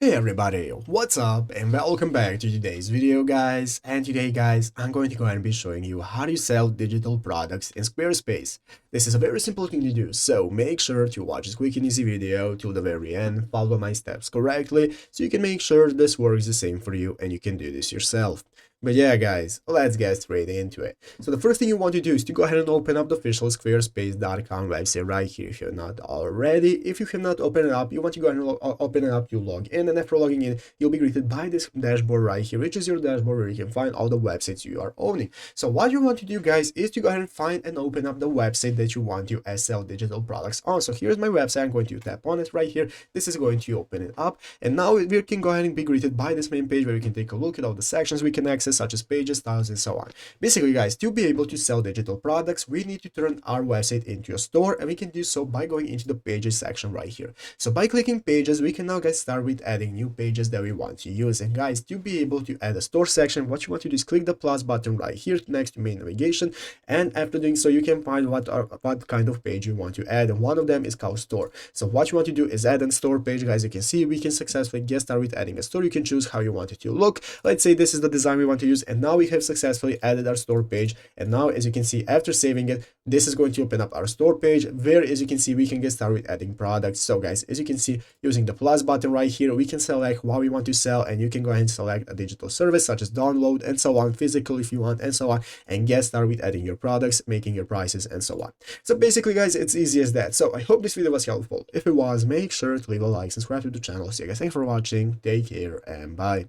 Hey everybody, what's up and welcome back to today's video guys. And today guys, I'm going to go ahead and be showing you how to sell digital products in Squarespace. This is a very simple thing to do, so make sure to watch this quick and easy video till the very end, follow my steps correctly so you can make sure this works the same for you and you can do this yourself. But yeah guys, let's get straight into it. So the first thing you want to do is to go ahead and open up the official squarespace.com website right here if you're not already. If you have not opened it up, you want to go ahead and open it up, you log in, and after logging in, you'll be greeted by this dashboard right here, which is your dashboard where you can find all the websites you are owning. So what you want to do guys is to go ahead and find and open up the website that you want to sell digital products on. So here's my website, I'm going to tap on it right here. This is going to open it up, and now we can go ahead and be greeted by this main page where we can take a look at all the sections we can access, such as pages, styles, and so on. Basically guys, to be able to sell digital products, we need to turn our website into a store, and we can do so by going into the pages section right here. So by clicking pages, we can now get started with adding new pages that we want to use. And guys, to be able to add a store section, what you want to do is click the plus button right here next to main navigation, and after doing so, you can find what kind of page you want to add, and one of them is called store. So what you want to do is add a store page. Guys, you can see we can successfully get started with adding a store. You can choose how you want it to look. Let's say this is the design we want to use, and now we have successfully added our store page. And now, as you can see, after saving it, this is going to open up our store page where, as you can see, we can get started with adding products. So guys, as you can see, using the plus button right here, we can select what we want to sell, and you can go ahead and select a digital service such as download and so on, physical if you want, and so on, and get started with adding your products, making your prices, and so on. So basically guys, it's easy as that. So I hope this video was helpful. If it was, make sure to leave a like, subscribe to the channel. So guys, thanks for watching, take care, and bye.